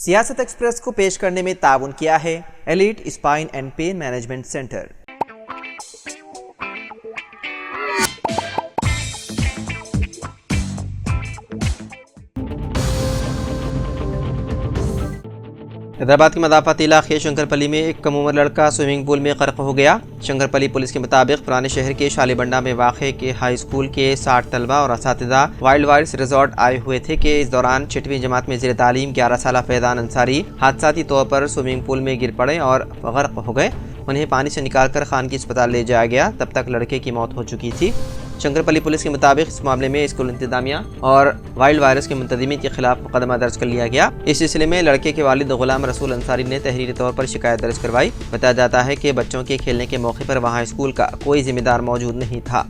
सियासत एक्सप्रेस को पेश करने में ताउन किया है elite spine and pain management centre. Hyderabad के मदाफाती इलाके शंकरपली में एक कम उम्र लड़का स्विमिंग पूल में गर्क हो गया। शंकरपली पुलिस के मुताबिक पुराने शहर के शालीबंडा में वाक़े के हाई स्कूल के 60 तलबा और असातिज़ा वाइल्ड वाइल्ड्स रिजॉर्ट आए हुए थे कि इस दौरान 6वीं जमात में ज़ेर तालीम 11 साल फैज़ान अंसारी हादसाती तौर पर स्विमिंग पूल में गिर पड़े और गर्क हो गए। उन्हें पानी से निकालकर खानगी अस्पताल ले जाया गया, तब तक लड़के की मौत हो चुकी थी। शंकरपली पुलिस के मुताबिक इस मामले में स्कूल इंतजामिया और वाइल्ड वायरस के मुंतज़िमीन के खिलाफ मुकदमा दर्ज कर लिया गया। इस सिलसिले में लड़के के वालिद गुलाम रसूल अंसारी ने तहरीरी तौर पर शिकायत दर्ज करवाई। बताया जाता है कि बच्चों के खेलने के मौके पर वहां स्कूल का कोई जिम्मेदार मौजूद नहीं था।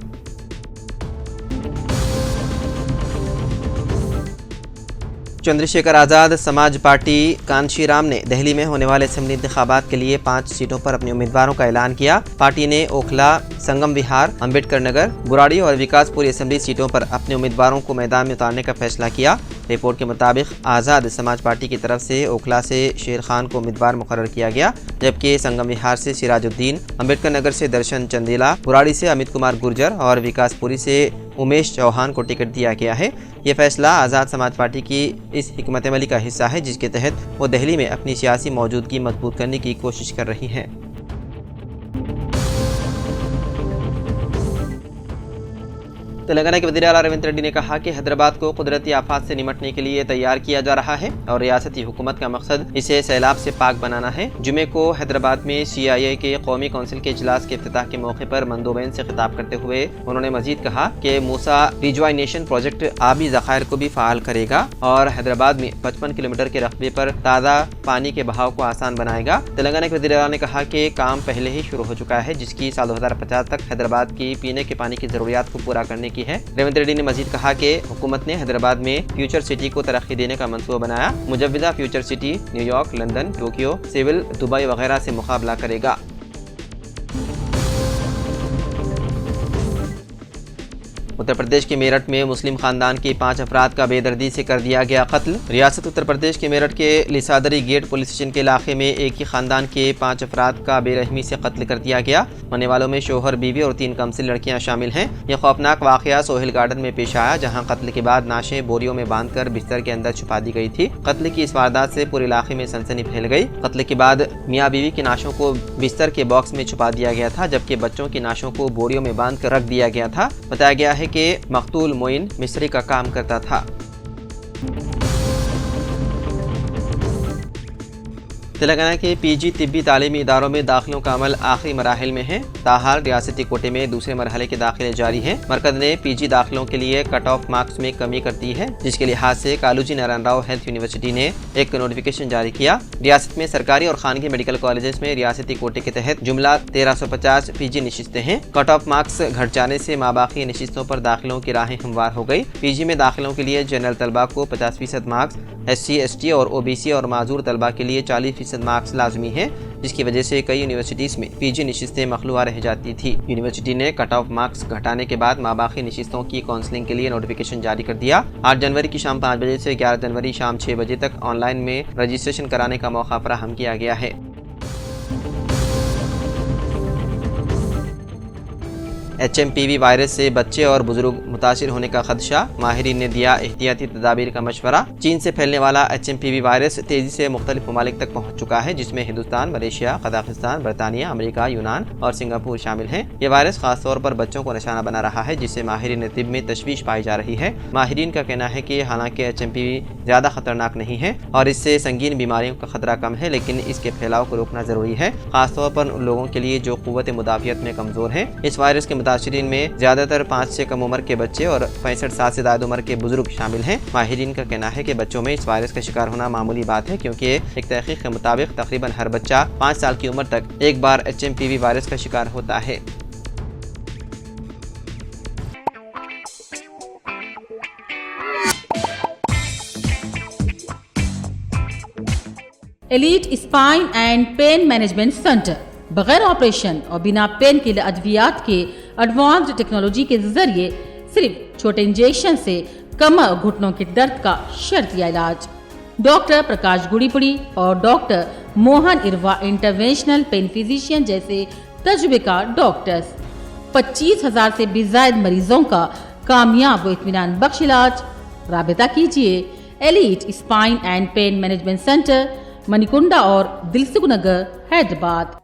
चंद्रशेखर आज़ाद समाज पार्टी कांशीराम ने दिल्ली में होने वाले असेंबली इंतखाबात के लिए 5 सीटों पर अपने उम्मीदवारों का ऐलान किया। पार्टी ने ओखला, संगम विहार, अम्बेडकर नगर, बुराड़ी और विकासपुरी असेंबली सीटों पर अपने उम्मीदवारों को मैदान में उतारने का फैसला किया। रिपोर्ट के मुताबिक आज़ाद समाज पार्टी की तरफ से ओखला से शेर खान को उम्मीदवार मुकर्रर किया गया, जबकि संगम विहार से सिराजुद्दीन, अम्बेडकर नगर से दर्शन चंदेला, बुराड़ी से अमित कुमार गुर्जर और विकासपुरी से उमेश चौहान को टिकट दिया गया है। ये फैसला आज़ाद समाज पार्टी की इस हिकमत अमली का हिस्सा है जिसके तहत वो दिल्ली में अपनी सियासी मौजूदगी मजबूत करने की कोशिश कर रही है। तेलंगाना के वज़ीर आला रेवंत रेड्डी ने कहा कि हैदराबाद को कुदरती आफात से निपटने के लिए तैयार किया जा रहा है और रियासती हुकूमत का मकसद इसे सैलाब से पाक बनाना है। जुमे को हैदराबाद में CIA के कौमी कौंसिल के इजलास के इफ्तिताह के मौके पर मंदोबैन से खिताब करते हुए उन्होंने मजीद कहा कि मूसा रिज्वाइनेशन प्रोजेक्ट आबी ज़खायर को भी फ़ाल करेगा और हैदराबाद में 55 किलोमीटर के रकबे पर ताज़ा पानी के बहाव को आसान बनाएगा। तेलंगाना के वज़ीर आला ने कहा कि काम पहले ही शुरू हो चुका है जिसकी साल 2050 तक हैदराबाद की पीने के पानी की ज़रूरियात को पूरा करने की है। रेवंत रेड्डी ने मजीद कहा कि हुकूमत ने हैदराबाद में फ्यूचर सिटी को तरक्की देने का मंसूबा बनाया। मुजव्विदा future city New York, London, Tokyo, Seville, Dubai वगैरह से मुकाबला करेगा। उत्तर प्रदेश के मेरठ में मुस्लिम खानदान के 5 अफराद का बेदर्दी से कर दिया गया कत्ल। रियासत उत्तर प्रदेश के मेरठ के लिसादरी गेट पुलिस स्टेशन के इलाके में एक ही खानदान के 5 अफराद का बेरहमी से कत्ल कर दिया गया। मरने वालों में शोहर, बीवी और 3 कमसिन लड़कियां शामिल हैं। यह खौफनाक वाकया सोहेल गार्डन में पेश आया, जहां कत्ल के बाद नाशें बोरियों में बांधकर बिस्तर के अंदर छुपा दी गई थी। कत्ल की इस वारदात से पूरे इलाके में सनसनी फैल गई। कत्ल के बाद मियाँ बीवी की नाशों को बिस्तर के बॉक्स में छुपा दिया गया था, जबकि बच्चों की नाशों को बोरियों में बांध कर रख दिया गया था। बताया गया है कि मकतूल मोइन मिस्री का काम करता था। तेलंगाना के PG तिब्बी तालीमी इदारों में दाखिलों का अमल आखिरी मराहिल में है। ताहाल रियासती कोटे में दूसरे मरहले के दाखिले जारी हैं। मरकज ने PG दाखिलों के लिए कट ऑफ मार्क्स में कमी कर दी है, जिसके लिहाज से कालूजी नारायण राव हेल्थ यूनिवर्सिटी ने एक नोटिफिकेशन जारी किया। रियासत में सरकारी और खानगी मेडिकल कॉलेजेस में रियासती कोटे के तहत जुमला 1350 PG नशिस्तें हैं। कट ऑफ मार्क्स घट जाने से माबाकी नशिस्तों पर दाखिलों की राहें हमवार हो गई। PG में दाखिलों के लिए जनरल तलबा को 50% मार्क्स, SC, ST और OBC और माजूर तलबा के लिए 40% मार्क्स लाजमी है, जिसकी वजह से कई यूनिवर्सिटीज में PG नशिस्तें मखलूआ रह जाती थी। यूनिवर्सिटी ने कट ऑफ मार्क्स घटाने के बाद माबाकी नशिस्तों की काउंसलिंग के लिए नोटिफिकेशन जारी कर दिया। 8 जनवरी की शाम 5 बजे से 11 जनवरी शाम 6 बजे तक ऑनलाइन में रजिस्ट्रेशन कराने का मौका फराहम किया गया है। HMPV वायरस से बच्चे और बुजुर्ग मुतासिर होने का खदशा, माहिरीन ने दिया एहतियाती तदाबीर का मशवरा। चीन से फैलने वाला HMPV वायरस तेजी से मुख्तलिफ ममालिक तक पहुँच चुका है, जिसमें हिंदुस्तान, मलेशिया, कजाकिस्तान, बरतानिया, अमेरिका, यूनान और सिंगापुर शामिल हैं। ये वायरस खासतौर पर बच्चों को निशाना बना रहा है, जिससे माहिरीन तिब में तशवीश पाई जा रही है। माहिरीन का कहना है कि हालांकि HMPV ज़्यादा खतरनाक नहीं है और इससे संगीन बीमारियों का खतरा कम है, लेकिन इसके फैलाव को रोकना जरूरी है, खासतौर पर उन लोगों के लिए जो क़ुव्वत मुदाफ़ियत में कमज़ोर हैं। इस वायरस के मुतासिरीन में ज्यादातर 5 से कम उम्र के बच्चे और 65 साल से ज्यादा उम्र के बुजुर्ग शामिल हैं। माहिरीन का कहना है कि बच्चों में इस वायरस का शिकार होना मामूली बात है, क्योंकि एक तहकीक के मुताबिक तकरीबन हर बच्चा 5 साल की उम्र तक एक बार HMPV वायरस का शिकार होता है। Elite spine and pain management centre बगैर ऑपरेशन और बिना पेन के अद्वियात के एडवांस्ड टेक्नोलॉजी के जरिए सिर्फ छोटे इंजेक्शन से कमर घुटनों के दर्द का शर्तिया इलाज। डॉक्टर प्रकाश गुड़ीपुड़ी और doctor Mohan Irva interventional pain physician जैसे तजुर्बेकार डॉक्टर्स 25,000 से भी ज्यादा मरीजों का कामयाब व इत्मीनान बख्श इलाज। राबिता कीजिए elite spine and pain management centre, Manikunda और दिलसुख नगर, हैदराबाद।